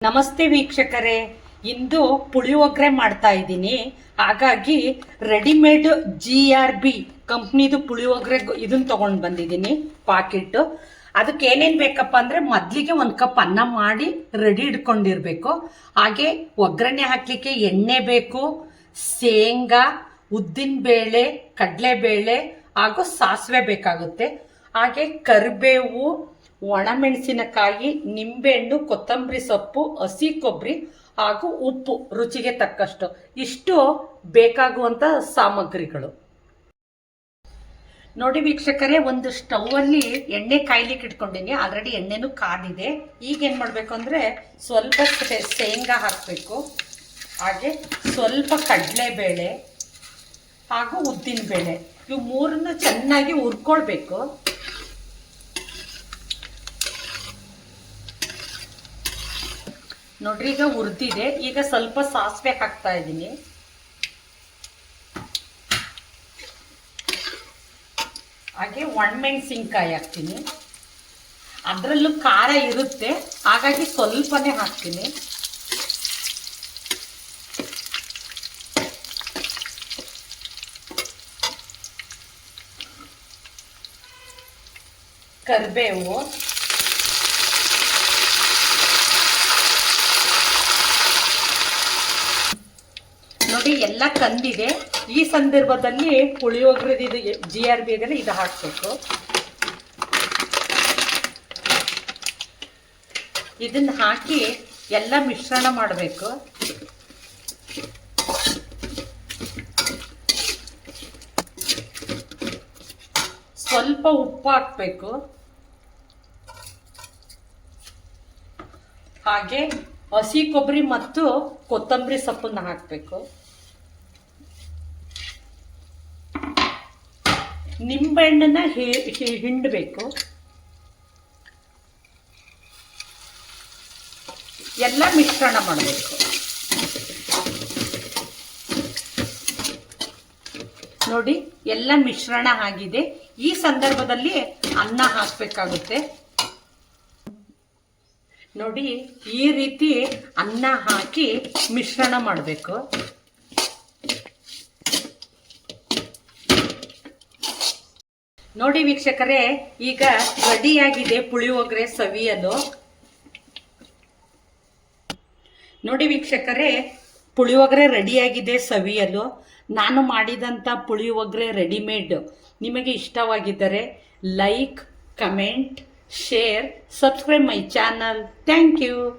ನಮಸ್ತೆ ವೀಕ್ಷಕರೇ, ಇಂದು ಪುಳಿಯೋಗರೆ ಮಾಡ್ತಾ ಇದ್ದೀನಿ. ಹಾಗಾಗಿ ರೆಡಿಮೇಡ್ GRB ಕಂಪ್ನಿದು ಪುಳಿಯೋಗರೆ ಇದನ್ನ ತಗೊಂಡು ಬಂದಿದ್ದೀನಿ ಪಾಕೆಟ್. ಅದಕ್ಕೆ ಏನೇನು ಬೇಕಪ್ಪ ಅಂದರೆ ಮೊದಲಿಗೆ 1 ಕಪ್ ಅನ್ನ ಮಾಡಿ ರೆಡಿ ಇಟ್ಕೊಂಡಿರ್ಬೇಕು. ಹಾಗೆ ಒಗ್ಗರಣೆ ಹಾಕಲಿಕ್ಕೆ ಎಣ್ಣೆ ಬೇಕು, ಶೇಂಗಾ, ಉದ್ದಿನಬೇಳೆ, ಕಡಲೆಬೇಳೆ ಹಾಗೂ ಸಾಸಿವೆ ಬೇಕಾಗುತ್ತೆ. ಹಾಗೆ ಕರಿಬೇವು, ಒಣಮೆಣಸಿನಕಾಯಿ, ನಿಂಬೆಹಣ್ಣು, ಕೊತ್ತಂಬರಿ ಸೊಪ್ಪು, ಹಸಿ ಕೊಬ್ಬರಿ ಹಾಗೂ ಉಪ್ಪು ರುಚಿಗೆ ತಕ್ಕಷ್ಟು. ಇಷ್ಟು ಬೇಕಾಗುವಂತ ಸಾಮಗ್ರಿಗಳು. ನೋಡಿ ವೀಕ್ಷಕರೇ, ಒಂದು ಸ್ಟವ್ ಅಲ್ಲಿ ಎಣ್ಣೆ ಕಾಯ್ಲಿಕ್ಕೆ ಇಟ್ಕೊಂಡಿನಿ. ಆಲ್ರೆಡಿ ಎಣ್ಣೆನೂ ಕಾದಿದೆ. ಈಗ ಏನ್ ಮಾಡ್ಬೇಕು ಅಂದ್ರೆ ಸ್ವಲ್ಪ ಶೇಂಗಾ ಹಾಕಬೇಕು, ಹಾಗೆ ಸ್ವಲ್ಪ ಕಡಲೆಬೇಳೆ ಹಾಗೂ ಉದ್ದಿನಬೇಳೆ, ಇವು ಮೂರನ್ನ ಚೆನ್ನಾಗಿ ಹುರ್ಕೊಳ್ಬೇಕು. ನೋಡ್ರಿ, ಈಗ ಹುರಿದಿದೆ. ಈಗ ಸ್ವಲ್ಪ ಸಾಸಿವೆ ಹಾಕ್ತಾ ಇದ್ದೀನಿ. ಹಾಗೆ ಒಣಮೆಣಸಿನ್ಕಾಯಿ ಹಾಕ್ತೀನಿ. ಅದರಲ್ಲೂ ಖಾರ ಇರುತ್ತೆ, ಹಾಗಾಗಿ ಸ್ವಲ್ಪನೇ ಹಾಕ್ತೀನಿ. ಕರಿಬೇವು, ನೋಡಿ ಎಲ್ಲ ಕಂದಿದೆ. ಈ ಸಂದರ್ಭದಲ್ಲಿ ಪುಳಿಯೋಗರೆ ಇದು GRB ಇದ್ರೆ ಇದು ಹಾಕಬೇಕು. ಇದನ್ನ ಹಾಕಿ ಎಲ್ಲ ಮಿಶ್ರಣ ಮಾಡಬೇಕು. ಸ್ವಲ್ಪ ಉಪ್ಪು ಹಾಕಬೇಕು. ಹಾಗೆ ಹಸಿ ಕೊಬ್ಬರಿ ಮತ್ತು ಕೊತ್ತಂಬರಿ ಸೊಪ್ಪನ್ನ ಹಾಕಬೇಕು. ನಿಂಬೆಹಣ್ಣನ್ನ ಹಿಂಡಬೇಕು. ಎಲ್ಲ ಮಿಶ್ರಣ ಮಾಡಬೇಕು. ನೋಡಿ, ಎಲ್ಲ ಮಿಶ್ರಣ ಆಗಿದೆ. ಈ ಸಂದರ್ಭದಲ್ಲಿ ಅನ್ನ ಹಾಕಬೇಕಾಗುತ್ತೆ. ನೋಡಿ, ಈ ರೀತಿ ಅನ್ನ ಹಾಕಿ ಮಿಶ್ರಣ ಮಾಡಬೇಕು. ನೋಡಿ ವೀಕ್ಷಕರೇ, ಈಗ ರೆಡಿಯಾಗಿದೆ ಪುಳಿಯೋಗರೆ ಸವಿಯಲು. ನೋಡಿ ವೀಕ್ಷಕರೇ, ಪುಳಿಯೋಗರೆ ರೆಡಿಯಾಗಿದೆ ಸವಿಯಲು. ನಾನು ಮಾಡಿದಂಥ ಪುಳಿಯೋಗರೆ ರೆಡಿಮೇಡ್ ನಿಮಗೆ ಇಷ್ಟವಾಗಿದ್ದರೆ like, comment, share, subscribe my channel. Thank you.